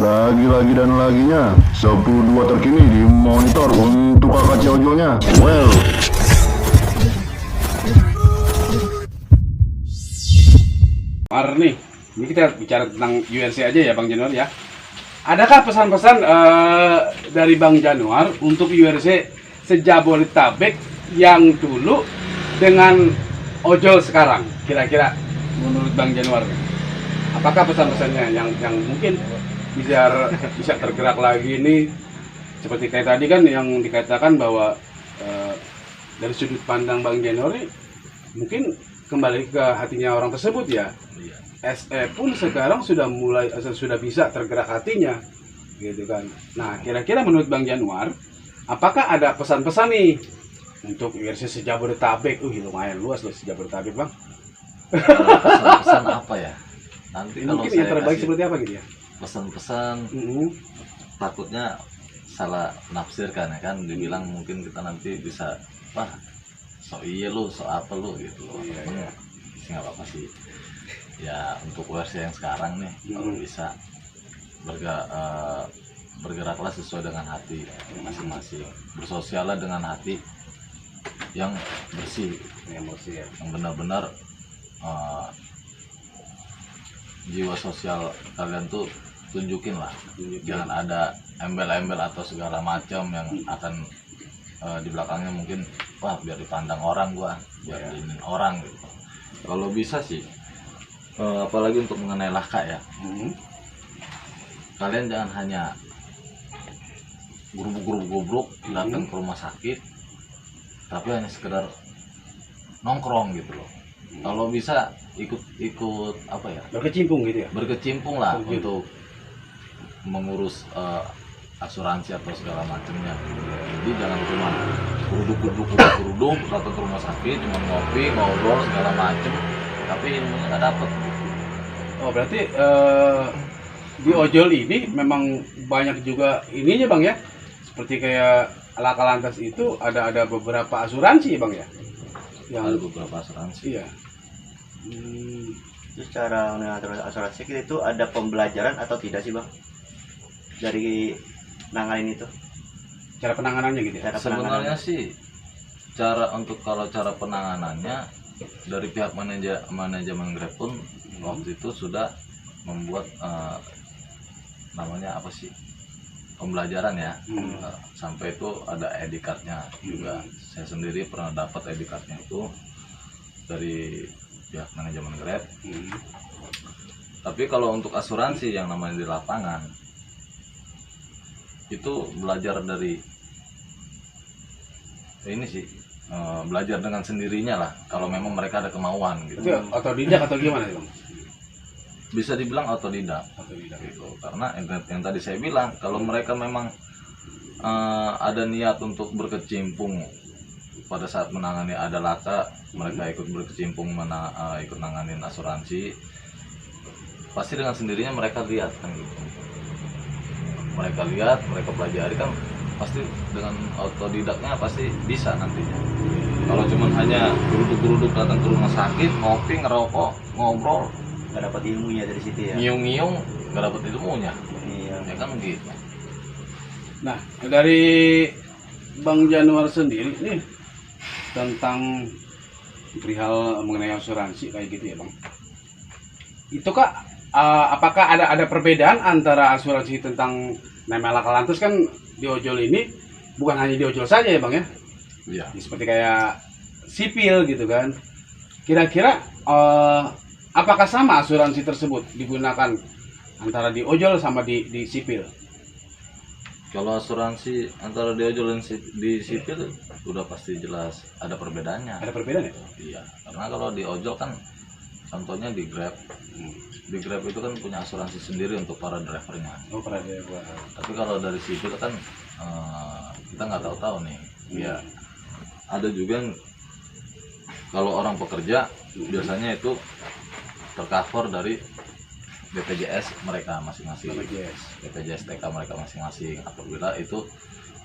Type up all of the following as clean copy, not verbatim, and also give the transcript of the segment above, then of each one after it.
Lagi-lagi dan laginya, 10-2 terkini di monitor untuk kakak ojolnya. Well, Nih, ini kita bicara tentang URC aja ya Bang Januar ya. Adakah pesan-pesan dari Bang Januar untuk URC sejabodetabek yang dulu dengan ojol sekarang? Kira-kira menurut Bang Januar, apakah pesan-pesannya yang mungkin bisa tergerak lagi ini? Seperti kayak tadi kan yang dikatakan bahwa dari sudut pandang Bang Januar ini mungkin kembali ke hatinya orang tersebut ya. SE pun sekarang sudah bisa tergerak hatinya, gitu kan. Nah, kira-kira menurut Bang Januar, apakah ada pesan-pesan nih untuk URC sejabodetabek? Lumayan luas loh sejabodetabek, Bang. Pesan-pesan apa ya? Nanti kalau Mungkin saya yang terbaik kasih seperti apa gitu ya? pesan-pesan, takutnya salah nafsirkan ya kan, dibilang mungkin kita nanti bisa wah so iya lu, so apa lu gitu loh. Iya. Nggak apa-apa sih ya, untuk versi yang sekarang nih kalau bisa bergeraklah sesuai dengan hati masing-masing, bersosialnya dengan hati yang bersih, yang benar-benar jiwa sosial kalian tuh tunjukin lah. Jangan ada embel-embel atau segala macam yang akan di belakangnya mungkin wah biar dipandang orang gua, biar diinin orang gitu. Kalau bisa sih apalagi untuk mengenai laka ya, kalian jangan hanya gurub-gurub datang ke rumah sakit tapi hanya sekedar nongkrong gitu loh. Kalau bisa ikut apa ya, Berkecimpung gitu ya? berkecimpung lah untuk mengurus asuransi atau segala macamnya. Jadi jangan cuma geruduk datang ke rumah sakit cuma ngopi ngobrol segala macem tapi ilmunya nggak dapet. Oh, berarti di ojol ini memang banyak juga ininya Bang ya? Seperti kayak laka lantas itu ada beberapa asuransi Bang ya? Ada beberapa asuransi. Iya. Terus cara mengatur asuransi itu ada pembelajaran atau tidak sih Bang? Dari nanganin itu? Cara penanganannya gitu ya? Sebenarnya sih kalau cara penanganannya dari pihak manajemen Grab pun waktu itu sudah membuat namanya apa sih, pembelajaran ya. Sampai itu ada ID card-nya juga. Saya sendiri pernah dapat ID card-nya itu dari pihak manajemen Grab. Tapi kalau untuk asuransi yang namanya di lapangan itu belajar dari ini sih, belajar dengan sendirinya lah kalau memang mereka ada kemauan gitu. Itu otodidak atau gimana Bang? Bisa dibilang otodidak gitu. Karena yang tadi saya bilang, kalau mereka memang ada niat untuk berkecimpung pada saat menangani ada laka, mereka ikut berkecimpung ikut nanganin asuransi, pasti dengan sendirinya mereka lihat kan gitu. Mereka lihat, mereka pelajari kan, pasti dengan otodidaknya pasti bisa nantinya. Kalau cuma hanya geruduk-geruduk datang ke rumah sakit, ngopi, ngerokok, ngobrol, Nggak dapat ilmunya dari situ ya? ngiung-ngiung, nggak dapat ilmunya. Iya. Ya kan gitu. Nah, dari Bang Januar sendiri nih tentang perihal mengenai asuransi kayak gitu ya Bang. Itu Kak, apakah ada perbedaan antara asuransi tentang namanya laka lantas kan di ojol ini bukan hanya di ojol saja ya Bang ya? Iya. Seperti kayak sipil gitu kan. Kira-kira apakah sama asuransi tersebut digunakan antara di ojol sama di sipil? Kalau asuransi antara di ojol dan di sipil udah pasti jelas ada perbedaannya. Ada perbedaan ya? Iya, karena kalau di ojol kan contohnya di Grab. Di Grab itu kan punya asuransi sendiri untuk para drivernya. Oh, pernah ada buat. Tapi kalau dari sipil kan kita nggak tahu nih. Ya ada juga yang kalau orang pekerja biasanya itu tercover dari BPJS mereka masing-masing, BPJS TK mereka masing-masing. Apabila itu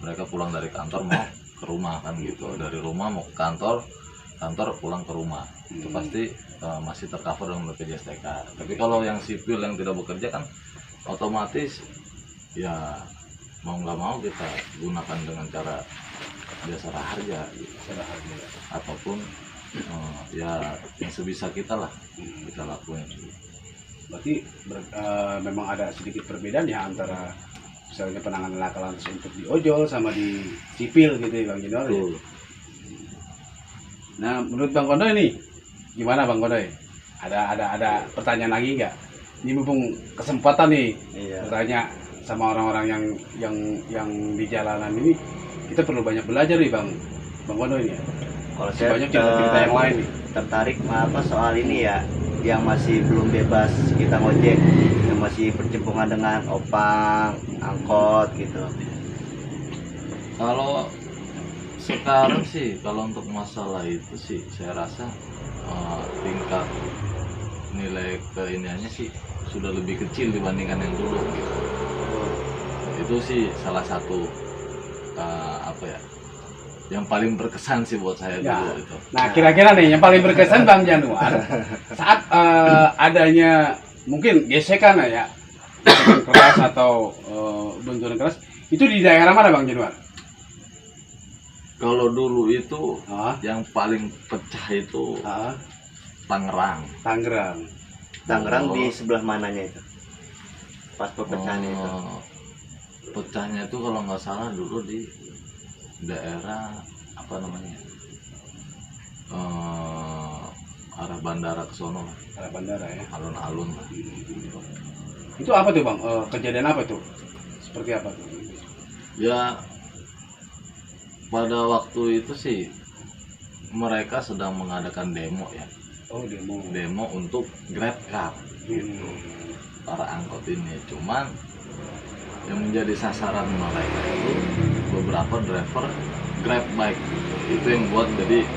mereka pulang dari kantor mau ke rumah kan gitu, dari rumah mau ke kantor pulang ke rumah, itu pasti masih tercover dengan BPJS TK. Tapi kalau yang sipil yang tidak bekerja kan otomatis ya mau nggak mau kita gunakan dengan cara jasa harja gitu. Secara harga. Ataupun ya yang sebisa kita lah kita lakuin. Berarti memang ada sedikit perbedaan ya antara misalnya penanganan laka lantas untuk di ojol sama di sipil gitu ya Bang Januar. Ya? Betul. Nah, menurut Bang Kondoy nih, gimana Bang Kondoy? Ada pertanyaan lagi nggak? Ini mumpung kesempatan nih Iya. bertanya sama orang-orang yang di jalanan ini, kita perlu banyak belajar nih Bang Kondoy nih. Ya? Kalau saya Banyak cerita-cerita yang lain nih. tertarik apa soal ini ya, yang masih belum bebas kita ngojek, yang masih bercemplungan dengan opang, angkot gitu. Kalau sekarang sih, kalau untuk masalah itu sih, saya rasa tingkat nilai keiniannya sih sudah lebih kecil dibandingkan yang dulu. Gitu. Itu sih salah satu apa ya, yang paling berkesan sih buat saya Ya. dulu itu. Nah, kira-kira nih yang paling berkesan Bang Januar saat adanya mungkin gesekan lah ya, gesekan keras atau benturan keras, itu di daerah mana Bang Januar? Kalau dulu itu Ah, yang paling pecah itu Tangerang. Tangerang. Tangerang Oh. di sebelah mananya itu? Pas perpecahannya itu. Pecahnya itu kalau nggak salah dulu di daerah apa namanya, arah bandara ke sono lah, Arah bandara ya. alun-alun lah. Itu apa tuh Bang? Kejadian apa tuh? Seperti apa tuh? Ya pada waktu itu sih mereka sedang mengadakan demo ya, Oh, demo. demo untuk Grab Car Hmm. para angkot ini. Cuman yang menjadi sasaran mereka itu beberapa driver Grab bike. Itu yang buat jadi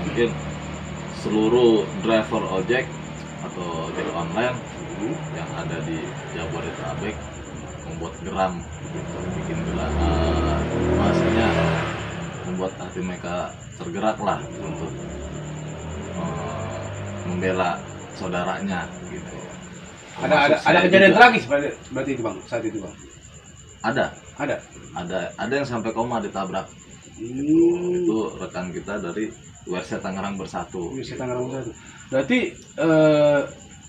mungkin seluruh driver ojek atau ojek online yang ada di Jabodetabek membuat geram gitu, bikin geram, bahasanya membuat hati mereka tergerak lah untuk membela saudaranya gitu. Ada kejadian tragis berarti itu Bang, saat itu Bang. Ada Ada. yang sampai koma ditabrak. Hmm. Itu rekan kita dari WRC Tangerang Bersatu. Bisa Tangerang satu. Berarti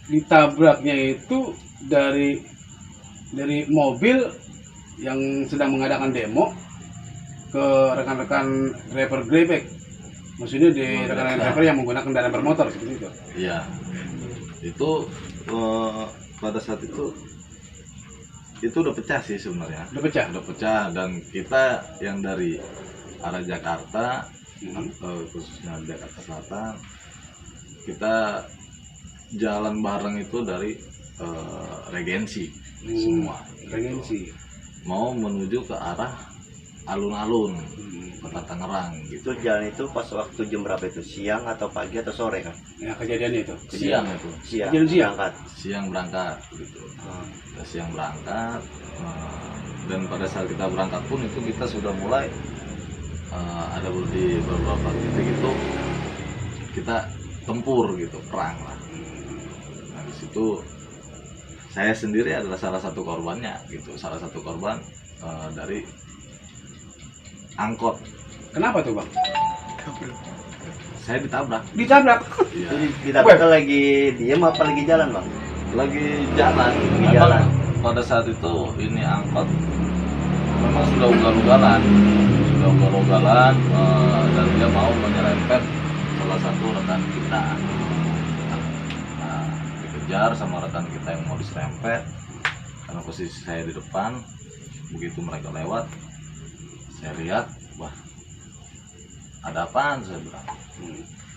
ditabraknya itu dari mobil yang sedang mengadakan demo ke rekan-rekan driver Grabback. Maksudnya di rekan-rekan driver yang menggunakan kendaraan bermotor seperti itu. Iya. Itu pada saat itu udah pecah sih sebenarnya. Udah pecah. Udah pecah, dan kita yang dari arah Jakarta, khususnya Jakarta Selatan, kita jalan bareng itu dari Regensi semua. Regensi. Mau menuju ke arah alun-alun Kota Tangerang Itu gitu. jalan itu pas waktu jam berapa itu? Siang atau pagi atau sore kan? Ya, kejadiannya itu. Siang itu, Siang. Jalan siang? Berangkat. siang berangkat gitu. Hmm. Kita siang berangkat, dan pada saat kita berangkat pun itu kita sudah mulai ada di beberapa titik itu kita tempur gitu, perang lah. Nah di situ saya sendiri adalah salah satu korbannya gitu, salah satu korban dari angkot. Kenapa tuh Bang? Saya ditabrak. Ditabrak. Iya. Jadi ditabraknya lagi diem apa lagi jalan bang? Lagi jalan. Memang jalan. pada saat itu ini angkot memang sudah ugal-ugalan, dan dia mau menyerempet salah satu rekan kita. Nah, dikejar sama rekan kita yang mau diserempet karena posisi saya di depan. Begitu mereka lewat, saya lihat, wah, ada apaan, saya bilang.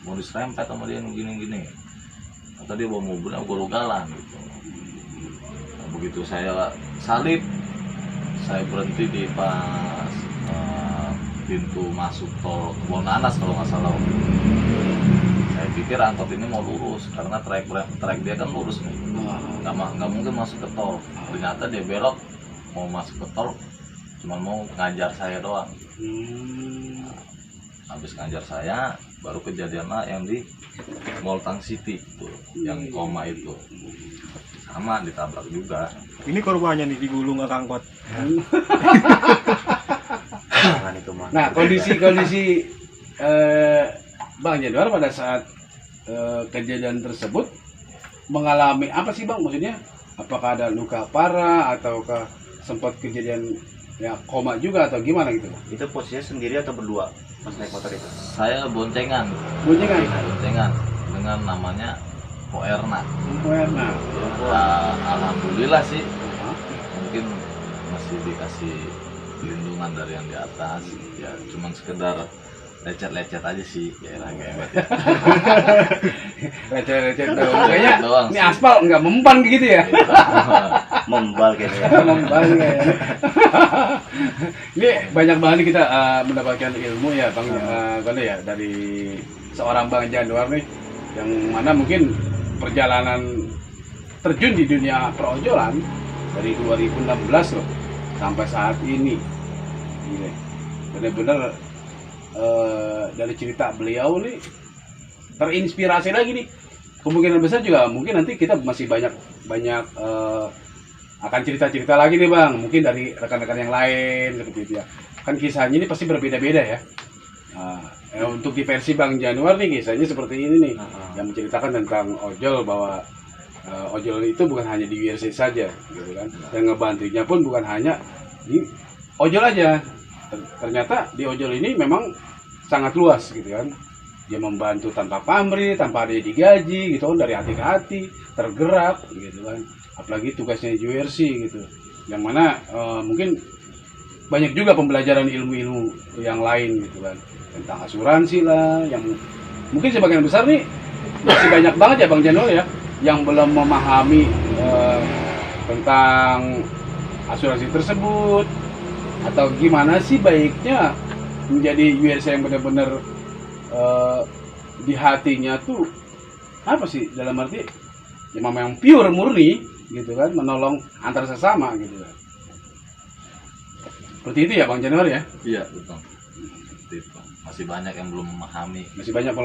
Mau diserempet sama dia gini-gini. Kata dia bawa mobilnya ugal-ugalan gitu. Nah, begitu saya salip, saya berhenti di pas pintu masuk tol Kebonanas kalau nggak salah. Saya pikir angkot ini mau lurus karena trek dia kan lurus nih, nggak mungkin masuk ke tol. Ternyata dia belok mau masuk ke tol, cuma mau ngajar saya doang. Habis ngajar saya, baru kejadian lah yang di Mall Tang City tuh, yang koma itu sama ditabrak juga. Ini korbannya nih digulung ke angkot. Jangan itu mah. Nah, kondisi Bang Januar pada saat kejadian tersebut mengalami apa sih Bang, maksudnya? Apakah ada luka parah ataukah sempat kejadian ya koma juga atau gimana gitu? Itu posisinya sendiri atau berdua pas naik motor itu? Saya boncengan Boncengan. dengan namanya Poerna. Nah, Ya, alhamdulillah sih, mungkin masih dikasih perlindungan dari yang di atas. Ya cuman sekedar lecet-lecet aja sih, ya hebat ya. recet doang. Kayaknya Doang ini sih. aspal nggak mempan gitu ya. Membal kayaknya. Mempan kayaknya. Ini banyak banget nih kita mendapatkan ilmu ya Bang, ya dari seorang Bang Januar nih, yang mana mungkin perjalanan terjun di dunia perojolan dari 2016 loh sampai saat ini. Gila. Benar-benar dari cerita beliau nih terinspirasi lagi nih. Kemungkinan besar juga mungkin nanti kita masih banyak akan cerita-cerita lagi nih Bang, mungkin dari rekan-rekan yang lain seperti itu ya. Kan kisahnya ini pasti berbeda-beda ya. Untuk di versi Bang Januar nih kisahnya seperti ini nih, yang menceritakan tentang ojol, bahwa ojol itu bukan hanya di WRC saja gitu kan, dan ngebantunya pun bukan hanya di ojol aja. Ternyata di ojol ini memang sangat luas gitu kan. Dia membantu tanpa pamrih, tanpa ada digaji gitu kan, dari hati ke hati, tergerak gitu kan. Apalagi tugasnya di URC gitu, yang mana mungkin banyak juga pembelajaran ilmu-ilmu yang lain gitu kan, tentang asuransi lah, yang mungkin sebagian besar nih masih banyak banget ya Bang Januar ya yang belum memahami tentang asuransi tersebut, atau gimana sih baiknya menjadi URC yang benar-benar di hatinya tuh apa sih, dalam arti yang pure murni gitu kan, menolong antar sesama gitu kan. Seperti itu ya Bang Januar ya. Iya betul. Seperti itu. Masih banyak yang belum memahami. Masih banyak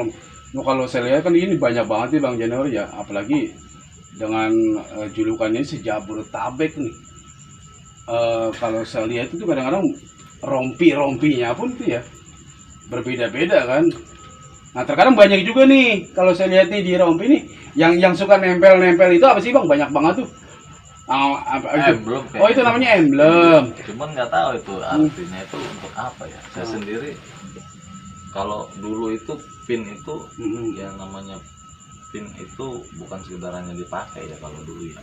kalau saya lihat kan ini banyak banget nih Bang Januar ya, apalagi dengan julukannya Sejabodetabek nih. Kalau saya lihat itu kadang-kadang rompinya pun tuh ya berbeda-beda kan. Nah terkadang banyak juga nih kalau saya lihat nih di rompi nih yang suka nempel-nempel itu apa sih Bang? Banyak banget tuh. Emblem Oh itu namanya emblem. Cuman nggak tahu itu artinya itu untuk apa ya. Saya sendiri kalau dulu itu pin itu yang namanya pin itu bukan sekedar hanya dipakai ya kalau dulu ya.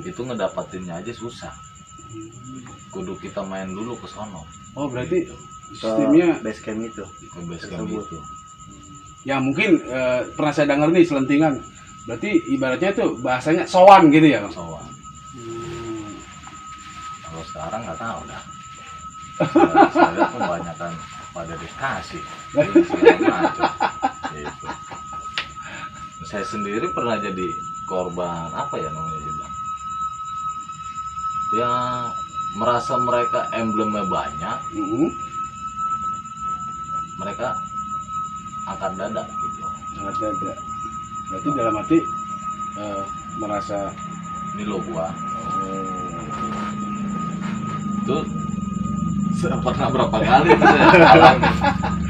Itu ngedapatinnya aja susah. Kudu kita main dulu ke sono. Oh berarti Ke sistemnya base camp itu. Ke base camp itu. ya mungkin pernah saya dengar nih selentingan. Berarti ibaratnya itu bahasanya sowan gitu ya Bang? Sowan. Kalau sekarang nggak tahu dah. Saya lihat kebanyakan pada dikasih. Segala macam. Gitu. Saya sendiri pernah jadi korban apa ya namanya juga. Ya merasa mereka emblemnya banyak, mereka angkat dada gitu. Sangat dada. Berarti dalam arti merasa Ini lo gua. Itu pernah berapa kali tuh saya alami.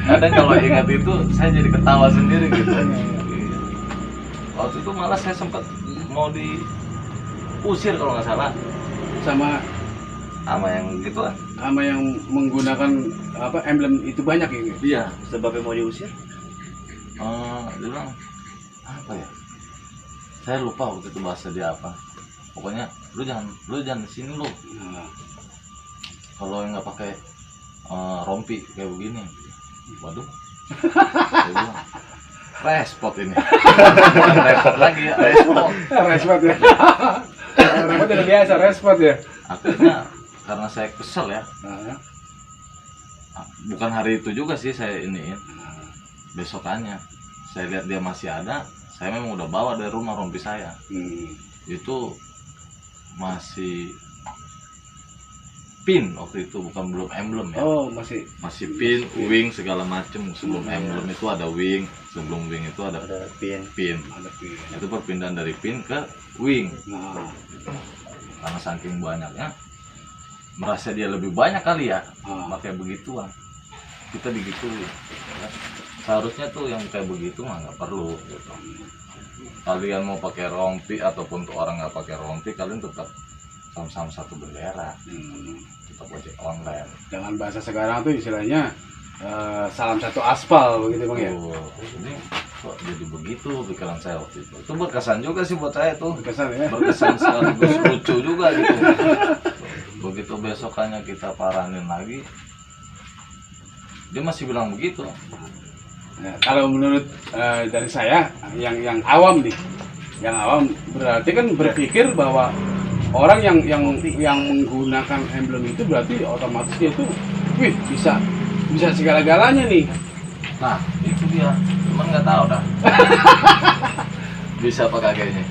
Kadang kalau ingat itu saya jadi ketawa sendiri gitu. Waktu itu malah saya sempat mau diusir kalau nggak salah sama yang gitu kan. sama yang menggunakan apa emblem itu banyak ini. Iya. Sebabnya mau diusir? Dia bilang apa ya? Saya lupa waktu itu bahasa dia apa. Pokoknya lu jangan di sini lu. Nah, Kalau yang nggak pakai rompi kayak begini. Waduh. Saya bilang, respot ini. Bukan repot lagi ya, respot. respot ya. Respot udah biasa respot ya. Akhirnya karena saya kesel ya. Nah, Bukan hari itu juga sih saya iniin. Besokannya saya lihat dia masih ada. Saya memang udah bawa dari rumah rompi saya. Itu masih pin waktu itu, bukan belum emblem ya. Oh, masih Masih pin, wing segala macem. Sebelum emblem itu ada wing, sebelum wing itu ada Ada pin. pin. ada pin. Itu perpindahan dari pin ke wing. Nah, Karena saking banyaknya, merasa dia lebih banyak kali ya, pakai begituan. Kita digituin. Ya. Seharusnya tuh yang kayak begitu mah nggak perlu gitu. Kalian mau pakai rompi ataupun tuh orang nggak pakai rompi, kalian tetap sama-sama satu bendera. Tetap ojek online. dengan bahasa sekarang tuh istilahnya salam satu aspal begitu Bang ya. Tuh, ini kok jadi begitu pikiran saya waktu itu. Itu berkesan juga sih buat saya tuh. Berkesan ya. Berkesan sekaligus lucu juga gitu. Begitu besokannya kita paranin lagi, dia masih bilang begitu. Nah, kalau menurut dari saya yang awam nih, yang awam berarti kan berpikir bahwa orang yang menggunakan emblem itu berarti otomatis dia tuh, wih bisa segala-galanya nih. Nah itu dia, cuman nggak tahu dah. Bisa apa kagaknya.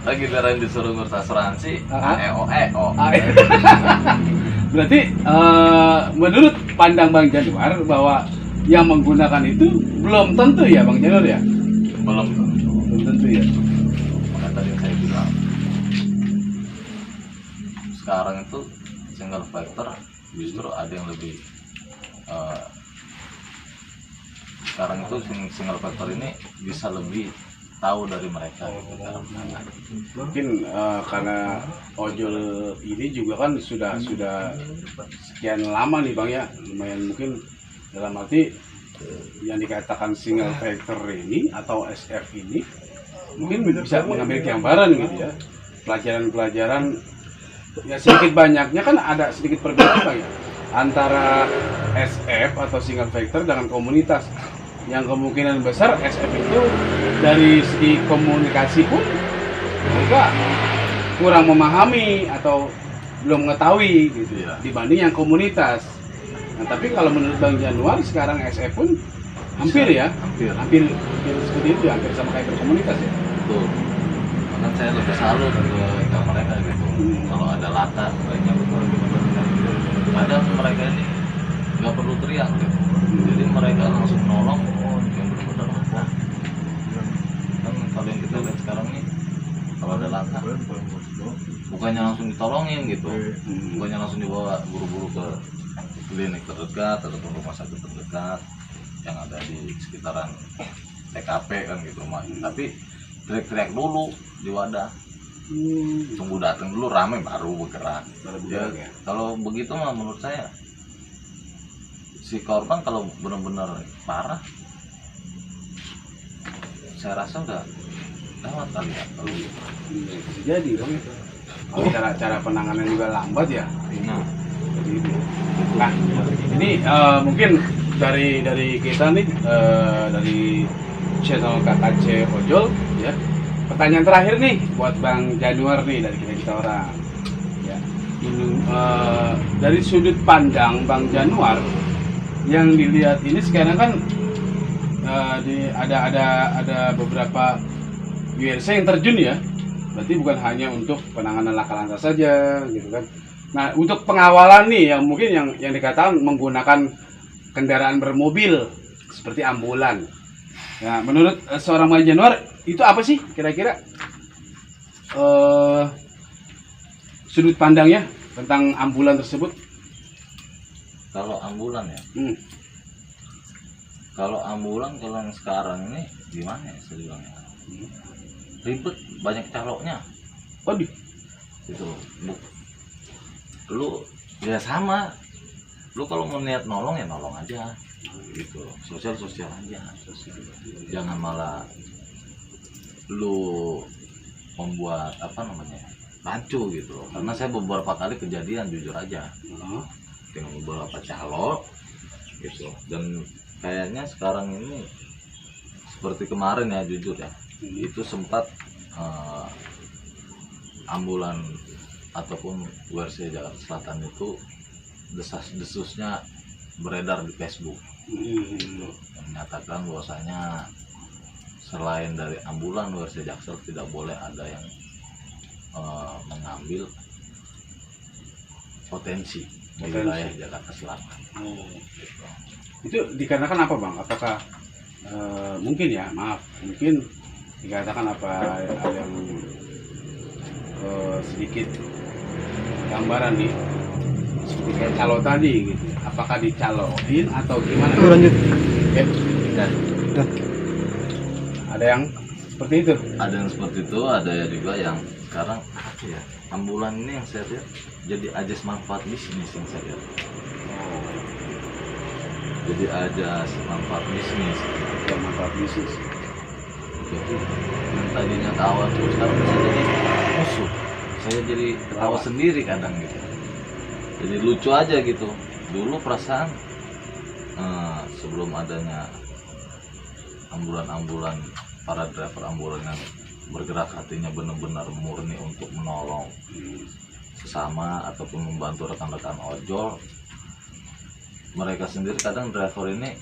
Lagi darah disuruh ngurus asuransi, EO. Berarti menurut pandang Bang Januar bahwa yang menggunakan itu belum tentu ya Bang Januar ya? Belum tentu. Belum tentu ya. Makanya tadi yang saya bilang, sekarang itu single factor justru ada yang lebih sekarang itu single factor ini bisa lebih tahu dari mereka gitu, Mungkin karena ojol ini juga kan sudah sekian lama nih Bang ya, lumayan mungkin dalam arti yang dikatakan single factor ini atau SF ini mungkin bisa mengambil gambaran gitu ya, pelajaran-pelajaran ya sedikit banyaknya kan ada sedikit perbedaan Bang ya antara SF atau single factor dengan komunitas. Yang kemungkinan besar SF itu dari segi komunikasi pun mereka kurang memahami atau belum mengetahui gitu ya, dibanding yang komunitas. Nah, tapi kalau menurut Bang Januar sekarang SF pun hampir ya, hampir seperti itu, hampir sama kayak berkomunitas ya. Betul. Bahkan saya lebih salut ke mereka gitu. Kalau ada latar, mereka kadang mereka ini nggak perlu teriak gitu. Jadi mereka langsung nolong, yang benar-benar laka. Kan kalau yang kita lihat sekarang nih, kalau ada laka, bukannya langsung ditolongin gitu, bukannya langsung dibawa buru-buru ke klinik terdekat atau rumah sakit terdekat yang ada di sekitaran TKP kan gitu, tapi teriak-teriak dulu di wadah. Tunggu datang dulu rame baru bergerak. Ya, kalau begitu mah menurut saya si korban kalau benar-benar parah, saya rasa udah lewat kali ya kalau gitu. Bisa jadi Bang. Kalau cara penanganan juga lambat ya. Nah, Nah, ini mungkin dari kita nih dari channel KKC Ojol ya. Pertanyaan terakhir nih buat Bang Januar nih dari kita orang. Ya. Dari sudut pandang Bang Januar yang dilihat ini sekarang kan ada beberapa URC yang terjun ya. Berarti bukan hanya untuk penanganan laka lantas saja gitu kan. Nah, untuk pengawalan nih yang mungkin yang dikatakan menggunakan kendaraan bermobil seperti ambulan. Nah, menurut seorang Bang Januar itu apa sih kira-kira sudut pandangnya tentang ambulan tersebut? kalau ambulan ya, kalau ambulan kalau yang sekarang ini gimana ya saya bilangnya, ribet, banyak caloknya. Waduh, Gitu. Lu ya sama, lu kalau mau niat nolong ya nolong aja gitu, sosial aja, jangan malah lu membuat apa namanya rancu gitu. Karena saya beberapa kali kejadian jujur aja dengan beberapa calo gitu, dan kayaknya sekarang ini seperti kemarin ya jujur ya, itu sempat ambulan ataupun URC Jakarta Selatan itu desas-desusnya beredar di Facebook gitu, menyatakan bahwasanya selain dari ambulan URC Jaksel tidak boleh ada yang mengambil potensi di Potensi. wilayah Jakarta Selatan. Oh. Gitu. Itu dikarenakan apa bang? Apakah mungkin ya, maaf, mungkin dikatakan apa ada yang sedikit gambaran nih seperti kayak calo tadi gitu. Apakah dicaloin atau gimana? Lanjut. Ya, Dan ada yang seperti itu. ada yang seperti itu, ada juga yang sekarang apa ya, ambulan ini yang saya lihat jadi ajas manfaat bisnis yang saya lihat. Jadi ajas manfaat bisnis. Yang manfaat bisnis. Jadi yang tadinya kawan tuh sekarang bisa jadi musuh. Saya jadi ketawa sendiri kadang gitu. Jadi lucu aja gitu. Dulu perasaan sebelum adanya ambulan-ambulan, para driver ambulan yang bergerak hatinya benar-benar murni untuk menolong sesama ataupun membantu rekan-rekan ojol, mereka sendiri kadang driver ini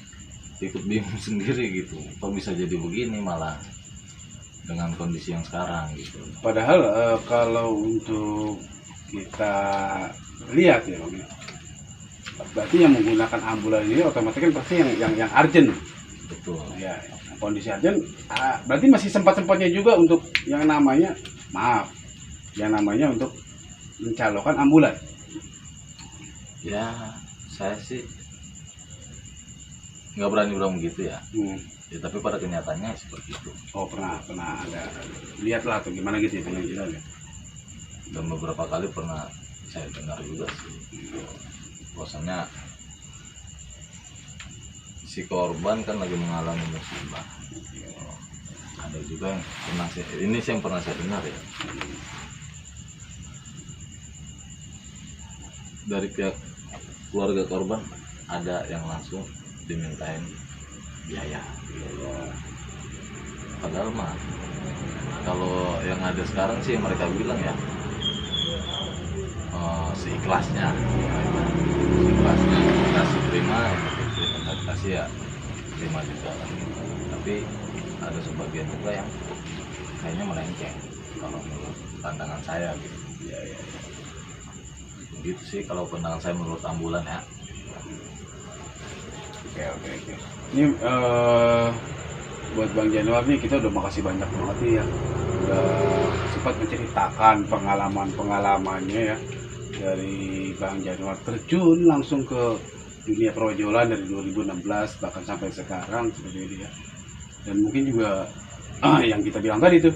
ikut bingung sendiri gitu, kok bisa jadi begini malah dengan kondisi yang sekarang gitu. Padahal kalau untuk kita lihat ya Bang, berarti yang menggunakan ambulan ini otomatis kan pasti yang urgent. Betul. Ya, kondisi urgent berarti masih sempat-sempatnya juga untuk yang namanya untuk mencalonkan ambulan. Ya saya sih nggak berani bilang begitu ya. Ya, tapi pada kenyataannya seperti itu. Oh pernah ada lihatlah atau gimana gitu ya pengen kita ya. Dan beberapa kali pernah saya dengar juga sih, bahwasanya si korban kan lagi mengalami musibah. Ada juga yang pernah yang pernah saya dengar ya, dari pihak keluarga korban ada yang langsung dimintain biaya. Padahal mah kalau yang ada sekarang sih mereka bilang ya seikhlasnya kasih terima kasih ya terima juga, tapi ada sebagian juga yang kayaknya melenceng kalau menurut pandangan saya gitu. Ya. Begitu sih kalau pandangan saya menurut ambulan ya. Oke. Ini buat Bang Januar nih kita udah makasih banyak banget nih ya, udah sempat menceritakan pengalamannya ya, dari Bang Januar terjun langsung ke dunia perojolan dari 2016 bahkan sampai sekarang seperti ini ya. Dan mungkin juga yang kita bilang tadi tuh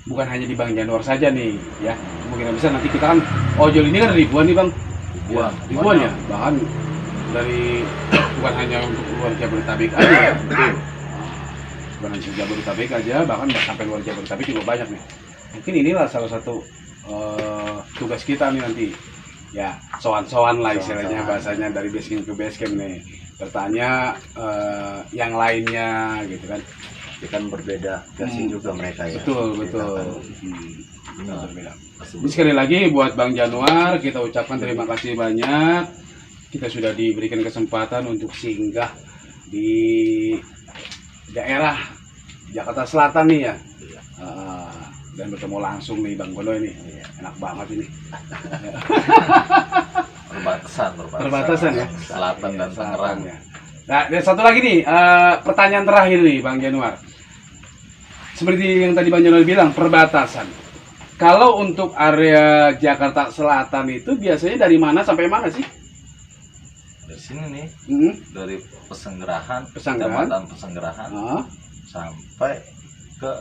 bukan hanya di Bang Januar saja nih ya, mungkin bisa nanti kita kan ojol ini kan ribuan nih Bang, ribuan ya, bahkan dari bukan hanya untuk luar Jabodetabek aja ya, bukan hanya Jabodetabek aja, bahkan sampai luar Jabodetabek juga banyak nih. Mungkin inilah salah satu tugas kita nih nanti ya, sowan-sowan lah istilahnya bahasanya, dari base camp ke base camp nih, bertanya yang lainnya gitu kan. Kita kan berbeda versi juga mereka ya. Betul. Benar. Berbeda. Jadi sekali lagi buat Bang Januar kita ucapkan terima kasih banyak. Kita sudah diberikan kesempatan untuk singgah di daerah Jakarta Selatan nih ya. Dan bertemu langsung nih Bang Gono ini. Enak banget ini. Perbatasan ya. Selatan dan Tangerang. Ya. Nah, dan satu lagi nih, pertanyaan terakhir nih Bang Januar. Seperti yang tadi Bang Januar bilang, perbatasan. Kalau untuk area Jakarta Selatan itu biasanya dari mana sampai mana sih? Dari sini nih, Hmm? dari Pesanggerahan, Pesanggerahan. Kecamatan Pesanggerahan sampai ke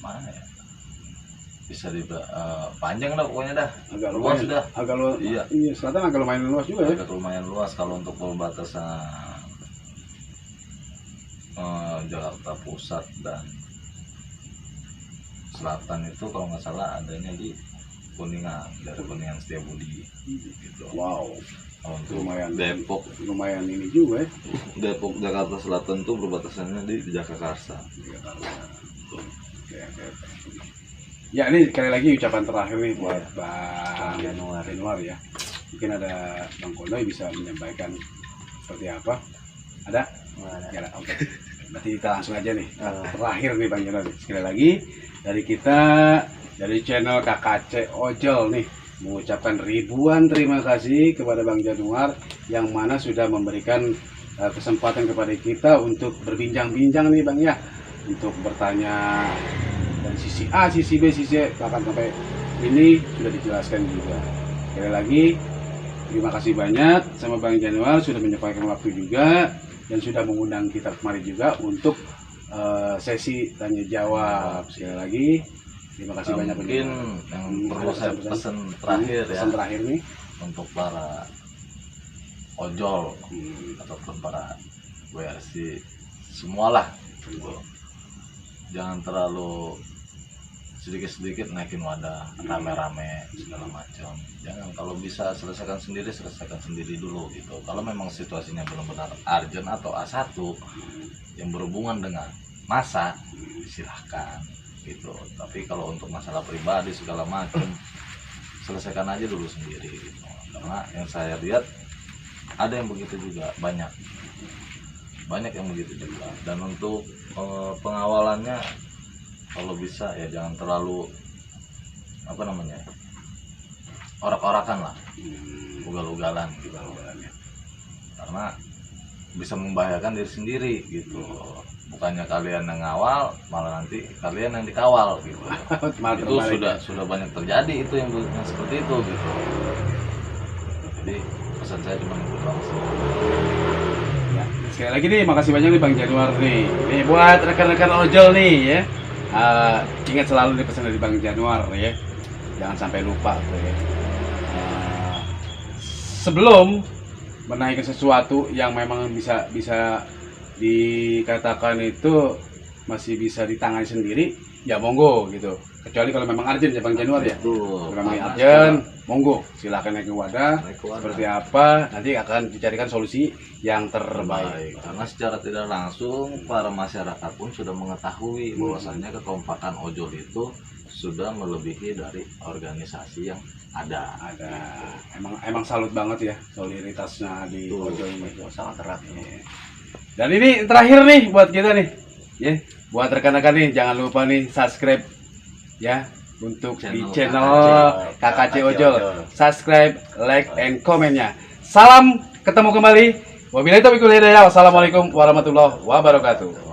mana ya? Bisa panjang dah pokoknya dah. Agak luas lumayan, dah. agak luas. Iya. Iya, selatan agak lumayan luas juga ya. Agak lumayan luas kalau untuk perbatasan Jakarta Pusat dan Selatan itu kalau nggak salah adanya di Kuningan, dari Kuningan Setiabudi gitu. Wow, Kalau untuk lumayan. Depok, Lumayan ini juga ya. Depok Jakarta Selatan tuh perbatasannya di Jagakarsa. Oke. Ya ini sekali lagi ucapan terakhir nih buat Bang Januar ya. Mungkin ada Bang Kono yang bisa menyampaikan seperti apa? Ada? Ya, oke. Berarti kita langsung aja nih. Terakhir nih Bang Januar. Sekali lagi dari kita dari channel KKC Ojol nih mengucapkan ribuan terima kasih kepada Bang Januar yang mana sudah memberikan kesempatan kepada kita untuk berbincang-bincang nih Bang ya, untuk bertanya dari sisi A, sisi B, sisi C, bahkan sampai ini sudah dijelaskan juga. Sekali lagi terima kasih banyak sama Bang Januar sudah menyempatkan waktu juga dan sudah mengundang kita kemari juga untuk sesi tanya jawab. Sekali lagi terima kasih banyak. Mungkin yang perlu saya pesan terakhir ya, pesan terakhir nih untuk para ojol ataupun para WRC semualah gitu. Jangan terlalu sedikit-sedikit naikin wadah rame-rame segala macam. Jangan, kalau bisa selesaikan sendiri dulu gitu. Kalau memang situasinya benar-benar urgent atau A1 yang berhubungan dengan masa, silahkan gitu. Tapi kalau untuk masalah pribadi segala macam, selesaikan aja dulu sendiri gitu. Karena yang saya lihat ada yang begitu juga, banyak yang begitu juga. Dan untuk pengawalannya kalau bisa ya jangan terlalu orak-orakan lah, ugal-ugalan gitu. Karena bisa membahayakan diri sendiri gitu. Bukannya kalian yang ngawal, malah nanti kalian yang dikawal gitu. Itu sudah banyak terjadi itu yang seperti itu gitu. Jadi pesan saya cuma itu doang sih. Ya, sekali lagi nih makasih banyak nih Bang Januar nih. Nih buat rekan-rekan ojol nih ya. Ingat selalu nih pesan dari Bang Januar ya. Jangan sampai lupa tuh ya. Sebelum menaikkan sesuatu yang memang bisa dikatakan itu masih bisa ditangani sendiri, ya monggo gitu. Kecuali kalau memang urgent ya Bang Januar ya. Betul. Kalau memang urgent, monggo silahkan naik ke wadah. Seperti apa nanti akan dicarikan solusi yang terbaik. Karena secara tidak langsung para masyarakat pun sudah mengetahui bahwasannya kekompakan ojol itu sudah melebihi dari organisasi yang ada. Emang salut banget ya solidaritasnya di ojol ini, sangat erat. Dan ini terakhir nih buat kita nih ya, buat rekan-rekan nih jangan lupa nih subscribe ya untuk di channel KKC Ojol. Subscribe, like, and komennya. Salam, ketemu kembali. Wabillahi taufiq wal hidayah. Wassalamualaikum warahmatullahi wabarakatuh.